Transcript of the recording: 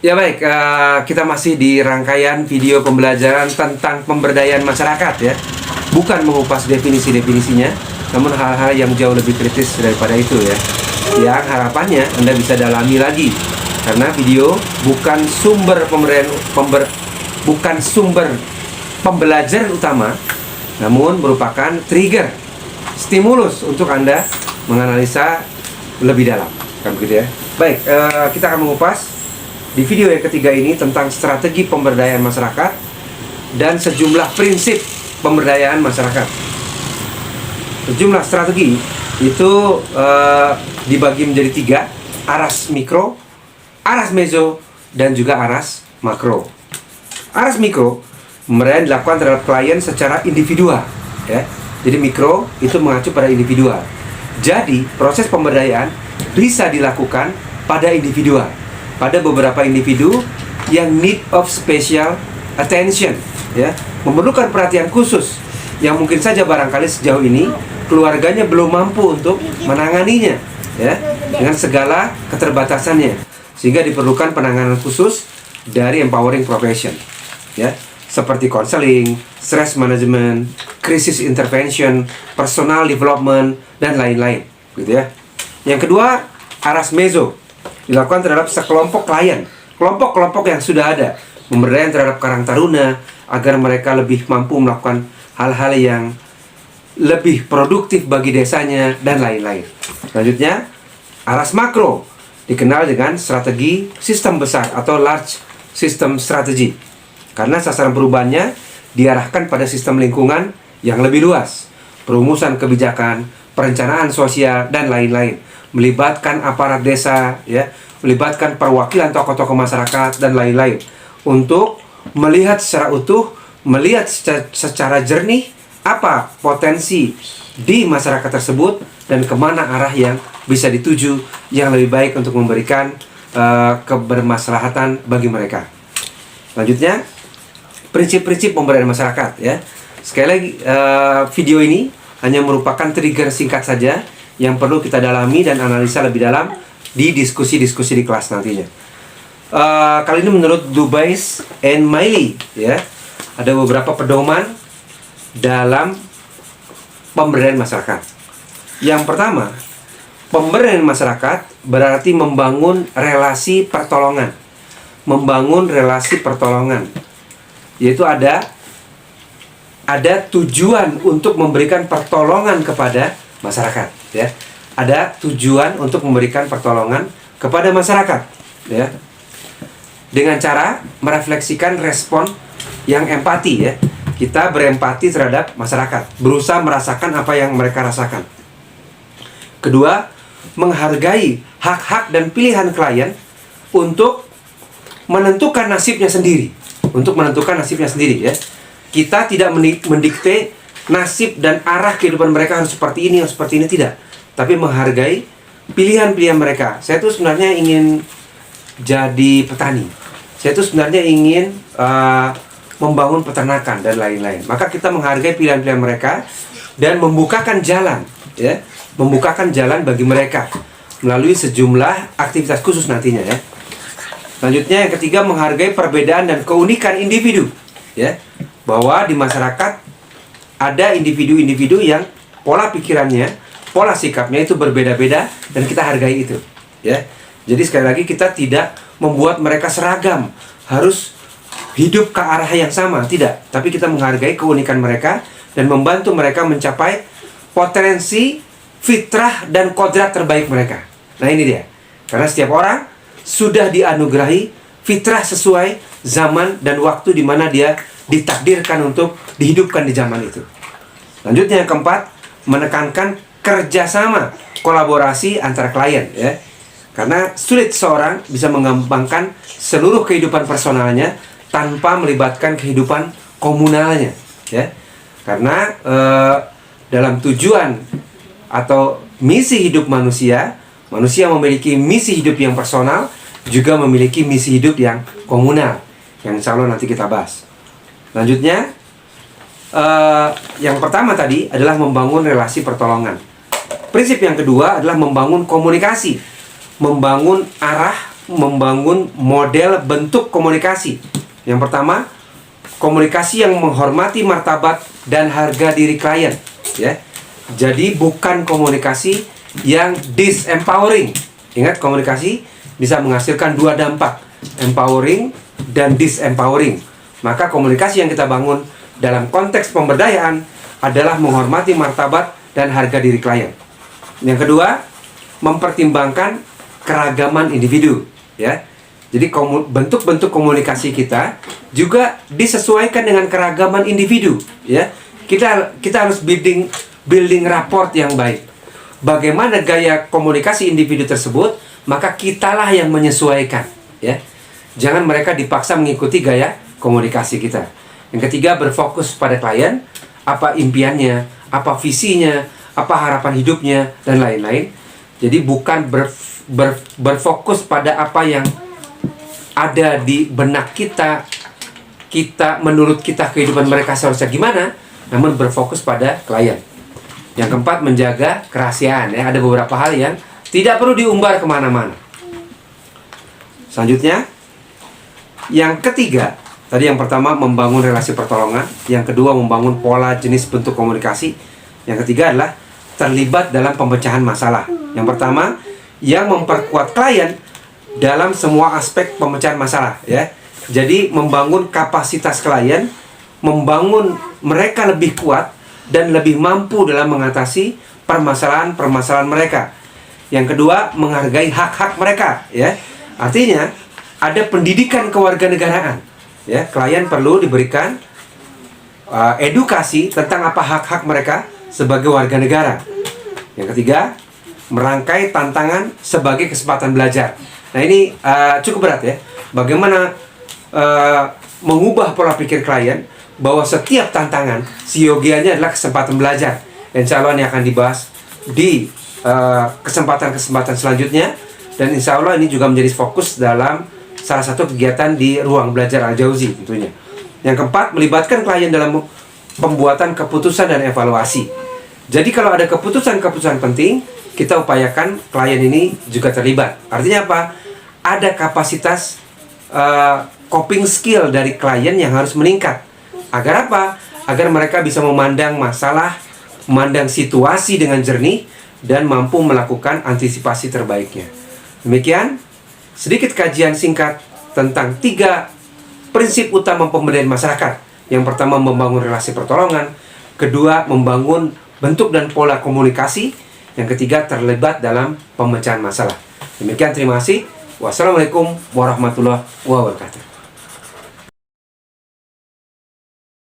Ya baik, kita masih di rangkaian video pembelajaran tentang pemberdayaan masyarakat ya. Bukan mengupas definisi-definisinya, namun hal-hal yang jauh lebih kritis daripada itu ya. Yang harapannya Anda bisa dalami lagi. Karena video bukan sumber bukan sumber pembelajaran utama, namun merupakan trigger, stimulus untuk Anda menganalisa lebih dalam. Kan begitu ya. Baik, kita akan mengupas di video yang ketiga ini tentang strategi pemberdayaan masyarakat dan sejumlah prinsip pemberdayaan masyarakat. Sejumlah strategi itu dibagi menjadi tiga: aras mikro, aras meso, dan juga aras makro. Aras mikro pemberdayaan dilakukan terhadap klien secara individual ya. Jadi mikro itu mengacu pada individual. Jadi proses pemberdayaan bisa dilakukan pada individual, pada beberapa individu yang need of special attention ya, memerlukan perhatian khusus yang mungkin saja barangkali sejauh ini keluarganya belum mampu untuk menanganinya ya, dengan segala keterbatasannya, sehingga diperlukan penanganan khusus dari empowering profession ya, seperti counseling, stress management, crisis intervention, personal development, dan lain-lain gitu ya. Yang kedua, aras meso dilakukan terhadap sekelompok klien, kelompok-kelompok yang sudah ada, pemberdayaan terhadap karang taruna agar mereka lebih mampu melakukan hal-hal yang lebih produktif bagi desanya, dan lain-lain. Selanjutnya, aras makro dikenal dengan strategi sistem besar atau large system strategy, karena sasaran perubahannya diarahkan pada sistem lingkungan yang lebih luas, perumusan kebijakan, perencanaan sosial, dan lain-lain, melibatkan aparat desa ya, melibatkan perwakilan tokoh-tokoh masyarakat, dan lain-lain, untuk melihat secara utuh, melihat secara jernih apa potensi di masyarakat tersebut dan kemana arah yang bisa dituju yang lebih baik untuk memberikan kebermaslahatan bagi mereka. Selanjutnya, prinsip-prinsip pemberdayaan masyarakat ya. Sekali lagi, video ini hanya merupakan trigger singkat saja yang perlu kita dalami dan analisa lebih dalam di diskusi-diskusi di kelas nantinya. Kali ini menurut Dubais and Miley ya, ada beberapa pedoman dalam pemberdayaan masyarakat. Yang pertama, pemberdayaan masyarakat berarti membangun relasi pertolongan. Membangun relasi pertolongan, yaitu ada tujuan untuk memberikan pertolongan kepada masyarakat ya. Ada tujuan untuk memberikan pertolongan kepada masyarakat ya, dengan cara merefleksikan respon yang empati ya. Kita berempati terhadap masyarakat, berusaha merasakan apa yang mereka rasakan. Kedua, menghargai hak-hak dan pilihan klien untuk menentukan nasibnya sendiri. Untuk menentukan nasibnya sendiri ya. Kita tidak mendikte nasib dan arah kehidupan mereka harus seperti ini, harus seperti ini, tidak. Tapi menghargai pilihan-pilihan mereka. Saya tuh sebenarnya ingin jadi petani. Saya tuh sebenarnya ingin membangun peternakan dan lain-lain. Maka kita menghargai pilihan-pilihan mereka dan membukakan jalan ya. Membukakan jalan bagi mereka melalui sejumlah aktivitas khusus nantinya ya. Selanjutnya, yang ketiga, menghargai perbedaan dan keunikan individu ya. Bahwa di masyarakat ada individu-individu yang pola pikirannya, pola sikapnya itu berbeda-beda, dan kita hargai itu ya. Jadi sekali lagi, kita tidak membuat mereka seragam, harus hidup ke arah yang sama, tidak. Tapi kita menghargai keunikan mereka dan membantu mereka mencapai potensi, fitrah, dan kodrat terbaik mereka. Nah ini dia. Karena setiap orang sudah dianugerahi fitrah sesuai zaman dan waktu di mana dia ditakdirkan untuk dihidupkan di zaman itu. Selanjutnya, yang keempat, menekankan kerjasama, kolaborasi antar klien ya. Karena sulit seorang bisa mengembangkan seluruh kehidupan personalnya tanpa melibatkan kehidupan komunalnya ya. Karena dalam tujuan atau misi hidup manusia, manusia memiliki misi hidup yang personal, juga memiliki misi hidup yang komunal, yang insya Allah nanti kita bahas. Lanjutnya, yang pertama tadi adalah membangun relasi pertolongan. Prinsip yang kedua adalah membangun komunikasi, membangun arah, membangun model bentuk komunikasi. Yang pertama, komunikasi yang menghormati martabat dan harga diri klien, ya. Jadi bukan komunikasi yang disempowering. Ingat, komunikasi bisa menghasilkan dua dampak, empowering dan disempowering. Maka komunikasi yang kita bangun dalam konteks pemberdayaan adalah menghormati martabat dan harga diri klien. Yang kedua, mempertimbangkan keragaman individu, ya. Jadi bentuk-bentuk komunikasi kita juga disesuaikan dengan keragaman individu, ya. Kita harus building rapport yang baik. Bagaimana gaya komunikasi individu tersebut, maka kitalah yang menyesuaikan, ya. Jangan mereka dipaksa mengikuti gaya komunikasi kita. Yang ketiga, berfokus pada klien, apa impiannya, apa visinya, apa harapan hidupnya, dan lain-lain. Jadi bukan berfokus pada apa yang ada di benak kita, menurut kita kehidupan mereka seharusnya gimana, namun berfokus pada klien. Yang keempat, menjaga kerahasiaan, ya. Ada beberapa hal yang tidak perlu diumbar kemana-mana. Selanjutnya, yang ketiga, tadi yang pertama membangun relasi pertolongan, yang kedua membangun pola jenis bentuk komunikasi, yang ketiga adalah terlibat dalam pemecahan masalah. Yang pertama, yang memperkuat klien dalam semua aspek pemecahan masalah, ya. Jadi membangun kapasitas klien, membangun mereka lebih kuat dan lebih mampu dalam mengatasi permasalahan-permasalahan mereka. Yang kedua, menghargai hak-hak mereka, ya. Artinya ada pendidikan kewarganegaraan, ya. Klien perlu diberikan edukasi tentang apa hak-hak mereka sebagai warga negara. Yang ketiga, merangkai tantangan sebagai kesempatan belajar. Nah, ini cukup berat, ya. Bagaimana mengubah pola pikir klien bahwa setiap tantangan siogianya adalah kesempatan belajar. Insya Allah ini akan dibahas di kesempatan-kesempatan selanjutnya. Dan insya Allah ini juga menjadi fokus dalam salah satu kegiatan di ruang belajar Al-Jauzi tentunya. Yang keempat, melibatkan klien dalam pembuatan keputusan dan evaluasi. Jadi kalau ada keputusan-keputusan penting, kita upayakan klien ini juga terlibat. Artinya apa? Ada kapasitas coping skill dari klien yang harus meningkat. Agar apa? Agar mereka bisa memandang masalah, memandang situasi dengan jernih, dan mampu melakukan antisipasi terbaiknya. Demikian sedikit kajian singkat tentang 3 prinsip utama pemberdayaan masyarakat. Yang pertama, membangun relasi pertolongan. Kedua, membangun bentuk dan pola komunikasi. Yang ketiga, terlibat dalam pemecahan masalah. Demikian, terima kasih. Wassalamualaikum warahmatullahi wabarakatuh.